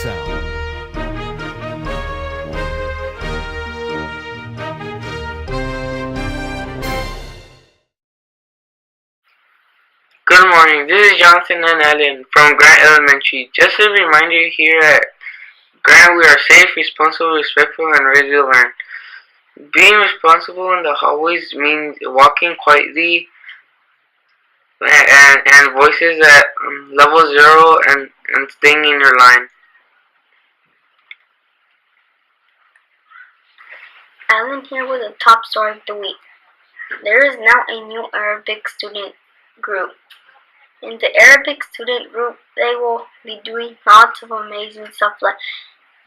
sound. Good morning, this is Jonathan and Ellen from Grant Elementary. Just a reminder, here at Grant we are safe, responsible, respectful, and ready to learn. Being responsible in the hallways means walking quietly and voices at level 0 and staying in your line. Ellen here with the top story of the week. There is now a new Arabic student group. In the Arabic student group, they will be doing lots of amazing stuff, like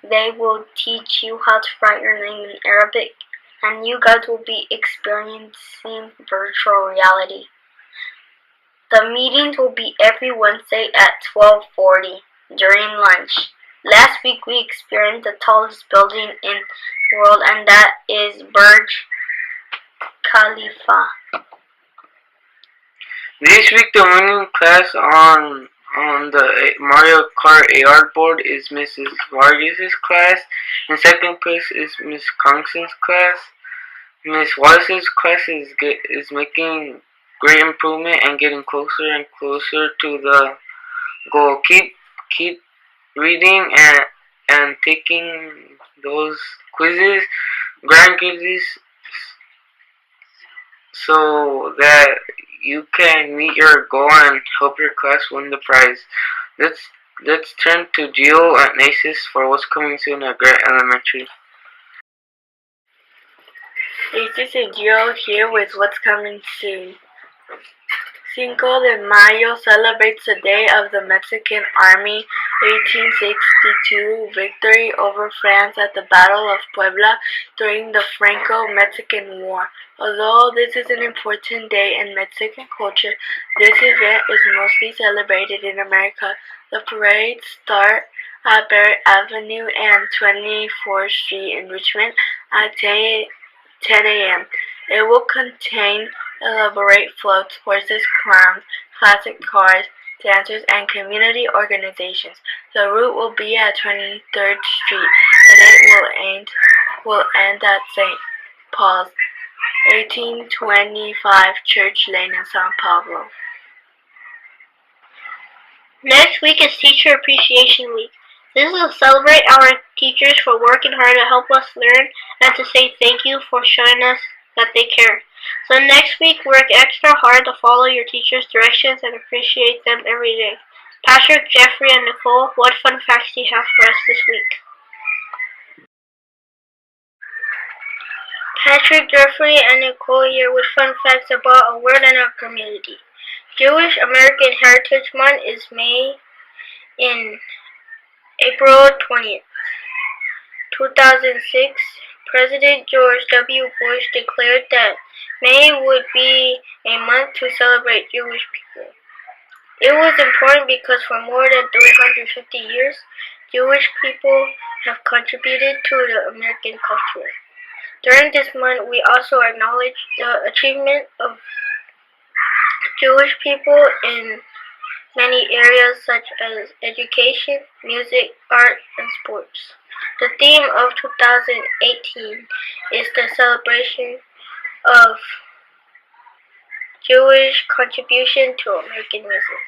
they will teach you how to write your name in Arabic, and you guys will be experiencing virtual reality. The meetings will be every Wednesday at 12:40 during lunch. Last week we experienced the tallest building in the world, and that is Burj Khalifa. This week the winning class on the Mario Kart AR board is Mrs. Vargas' class. In second place is Miss Conkson's class. Miss Wallace's class is making great improvement and getting closer and closer to the goal. Keep reading and taking those quizzes, grand quizzes, so that you can meet your goal and help your class win the prize. Let's turn to Geo and Aces for what's coming soon at Grant Elementary. This is Gio here with what's coming soon. Cinco de Mayo celebrates the day of the Mexican Army 1862 victory over France at the Battle of Puebla during the Franco-Mexican War. Although this is an important day in Mexican culture, this event is mostly celebrated in America. The parades start at Barrett Avenue and 24th Street in Richmond at 10 a.m. It will contain elaborate floats, horses, clowns, classic cars, dancers, and community organizations. The route will be at 23rd Street, and it will end at St. Paul's, 1825 Church Lane in Sao Paulo. Next week is Teacher Appreciation Week. This is to celebrate our teachers for working hard to help us learn and to say thank you for showing us that they care. So next week, work extra hard to follow your teacher's directions and appreciate them every day. Patrick, Jeffrey, and Nicole, what fun facts do you have for us this week? Patrick, Jeffrey, and Nicole here with fun facts about a word in our community. Jewish American Heritage Month is May in April 20th. 2006, President George W. Bush declared that May would be a month to celebrate Jewish people. It was important because for more than 350 years, Jewish people have contributed to the American culture. During this month, we also acknowledge the achievement of Jewish people in many areas such as education, music, art, and sports. The theme of 2018 is the celebration of Jewish contribution to American music.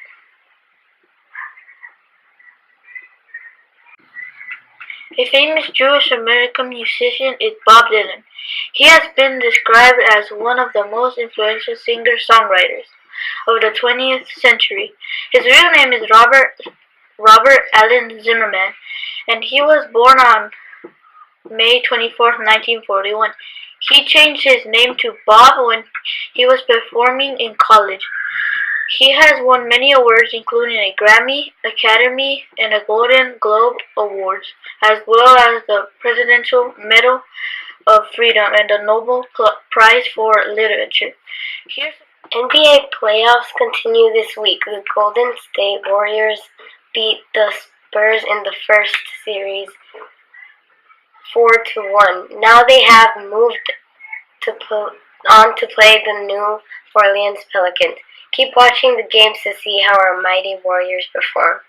A famous Jewish American musician is Bob Dylan. He has been described as one of the most influential singer-songwriters of the 20th century. His real name is Robert Allen Zimmerman, and he was born on May 24, 1941. He changed his name to Bob when he was performing in college. He has won many awards, including a Grammy, Academy, and a Golden Globe Awards, as well as the Presidential Medal of Freedom and the Nobel Prize for Literature. NBA playoffs continue this week. The Golden State Warriors beat the Spurs in the first series 4-1. Now they have moved on to play the New Orleans Pelicans. Keep watching the games to see how our mighty Warriors perform.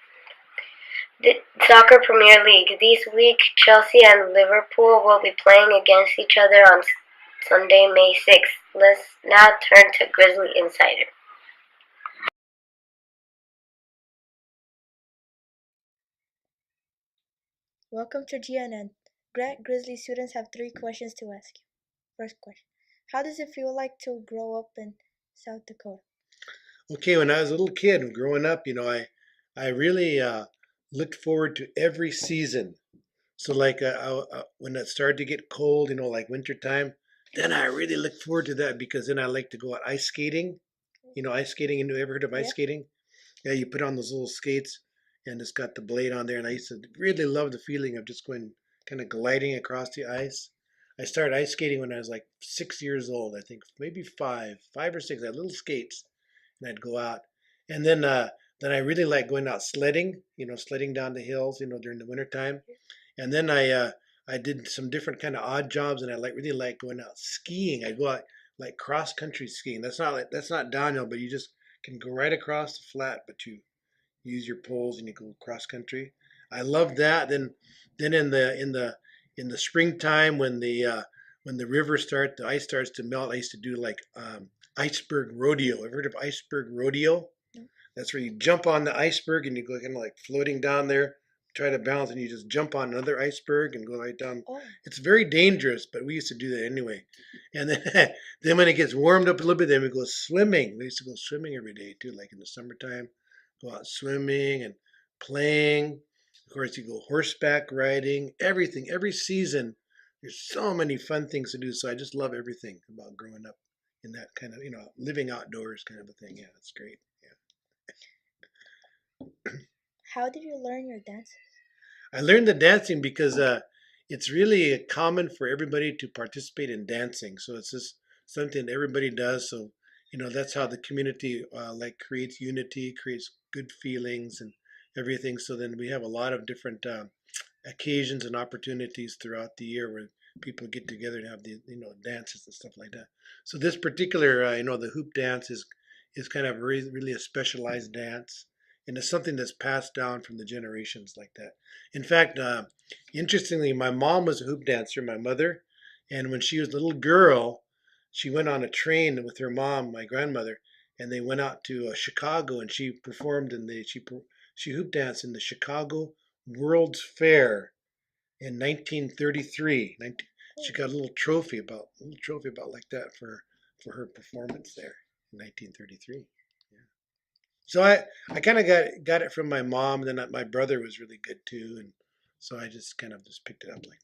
The Soccer Premier League. This week, Chelsea and Liverpool will be playing against each other on Sunday, May 6th. Let's now turn to Grizzly Insider. Welcome to GNN. Grant Grizzly students have 3 questions to ask you. First question: how does it feel like to grow up in South Dakota? Okay, when I was a little kid growing up, I really looked forward to every season. So like when it started to get cold, like winter time, then I really looked forward to that because then I like to go out ice skating. Ice skating. You ever heard of ice skating? Yeah, you put on those little skates and it's got the blade on there. And I used to really love the feeling of just going kind of gliding across the ice. I started ice skating when I was like 6 years old, I think, maybe five or six. I had little skates and I'd go out. And then I really like going out sledding, sledding down the hills, during the wintertime. And then I did some different kind of odd jobs, and I really like going out skiing. I go out like cross country skiing. That's not downhill, but you just can go right across the flat, but you use your poles and you go cross country. I love that. Then in the springtime when the ice starts to melt, I used to do like iceberg rodeo. Ever heard of iceberg rodeo? That's where you jump on the iceberg and you go kind of like floating down there, try to balance, and you just jump on another iceberg and go right down. Oh, It's very dangerous, but we used to do that anyway. And then, then when it gets warmed up a little bit, then we go swimming. We used to go swimming every day too, like in the summertime, go out swimming and playing. Of course, you go horseback riding, everything, every season. There's so many fun things to do. So I just love everything about growing up in that kind of, living outdoors kind of a thing. Yeah, it's great. Yeah. how did you learn your dances? I learned the dancing because it's really common for everybody to participate in dancing. So it's just something everybody does. So that's how the community like creates unity, creates good feelings and everything. So then we have a lot of different occasions and opportunities throughout the year where people get together and have the dances and stuff like that. So this particular the hoop dance is kind of really a specialized dance, and it's something that's passed down from the generations like that. In fact, interestingly, my mom was a hoop dancer, my mother, and when she was a little girl, she went on a train with her mom, my grandmother, and they went out to Chicago, and she performed she hoop danced in the Chicago World's Fair in 1933. She got a little trophy about like that for her performance there in 1933. Yeah. So I kind of got it from my mom. Then my brother was really good too, and so I just kind of just picked it up like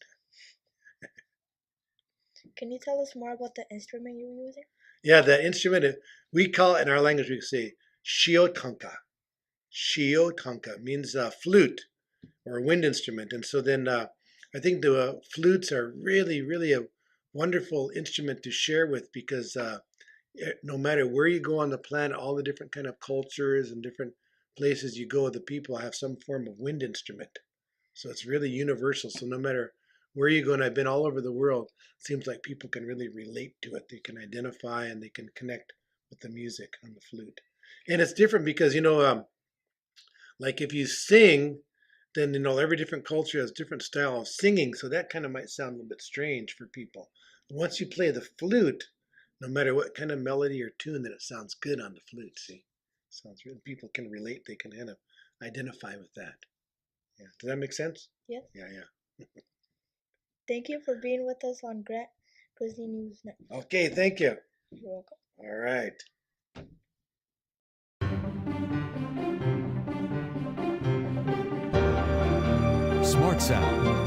that. Can you tell us more about the instrument you were using? Yeah, the instrument we call it in our language. We say shiotanka. Shiotanka means flute or a wind instrument. And so then I think the flutes are really, really a wonderful instrument to share with because no matter where you go on the planet, all the different kind of cultures and different places you go, the people have some form of wind instrument. So it's really universal. So no matter where you go, and I've been all over the world, it seems like people can really relate to it. They can identify and they can connect with the music on the flute. And it's different because, like if you sing, then every different culture has different style of singing, so that kind of might sound a little bit strange for people. Once you play the flute, no matter what kind of melody or tune, then it sounds good on the flute. See, sounds really, people can relate. They can kind of identify with that. Yeah, does that make sense? Yes. Yeah. Thank you for being with us on Grant Grizzly News Network. Okay, thank you. You're welcome. All right. Smart Sound.